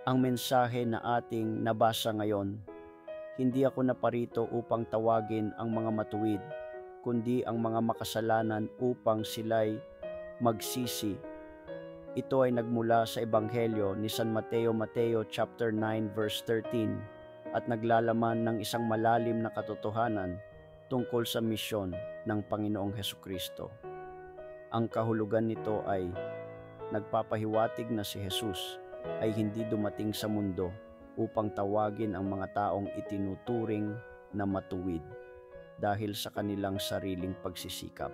Ang mensahe na ating nabasa ngayon, hindi ako naparito upang tawagin ang mga matuwid, kundi ang mga makasalanan upang sila'y magsisi. Ito ay nagmula sa Ebanghelyo ni San Mateo chapter 9 verse 13 at naglalaman ng isang malalim na katotohanan tungkol sa misyon ng Panginoong Hesukristo. Ang kahulugan nito ay nagpapahiwatig na si Jesus ay hindi dumating sa mundo upang tawagin ang mga taong itinuturing na matuwid dahil sa kanilang sariling pagsisikap.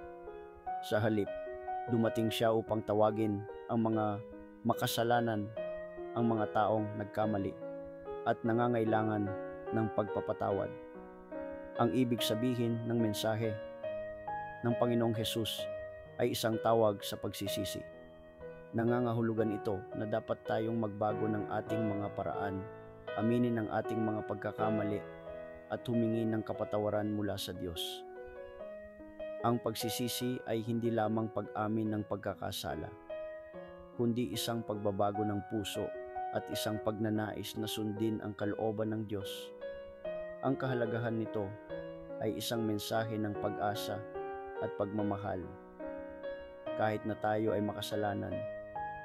Sa halip, dumating siya upang tawagin ang mga makasalanan, ang mga taong nagkamali at nangangailangan ng pagpapatawad. Ang ibig sabihin ng mensahe ng Panginoong Hesus ay isang tawag sa pagsisisi. Nangangahulugan ito na dapat tayong magbago ng ating mga paraan, aminin ang ating mga pagkakamali at humingi ng kapatawaran mula sa Diyos. Ang pagsisisi ay hindi lamang pag-amin ng pagkakasala, kundi isang pagbabago ng puso at isang pagnanais na sundin ang kalooban ng Diyos. Ang kahalagahan nito ay isang mensahe ng pag-asa at pagmamahal. Kahit na tayo ay makasalanan,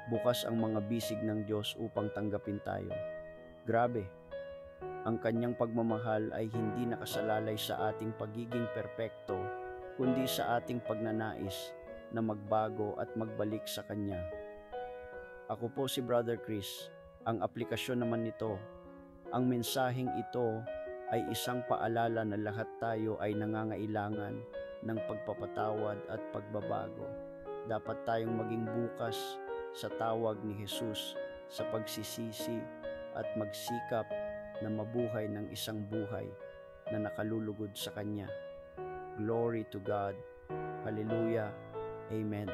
bukas ang mga bisig ng Diyos upang tanggapin tayo. Grabe! Ang kanyang pagmamahal ay hindi nakasalalay sa ating pagiging perpekto, kundi sa ating pagnanais na magbago at magbalik sa Kanya. Ako po si Brother Chris. Ang aplikasyon naman nito, ang mensaheng ito ay isang paalala na lahat tayo ay nangangailangan ng pagpapatawad at pagbabago. Dapat tayong maging bukas sa tawag ni Jesus sa pagsisisi at magsikap na mabuhay ng isang buhay na nakalulugod sa Kanya. Glory to God. Hallelujah. Amen.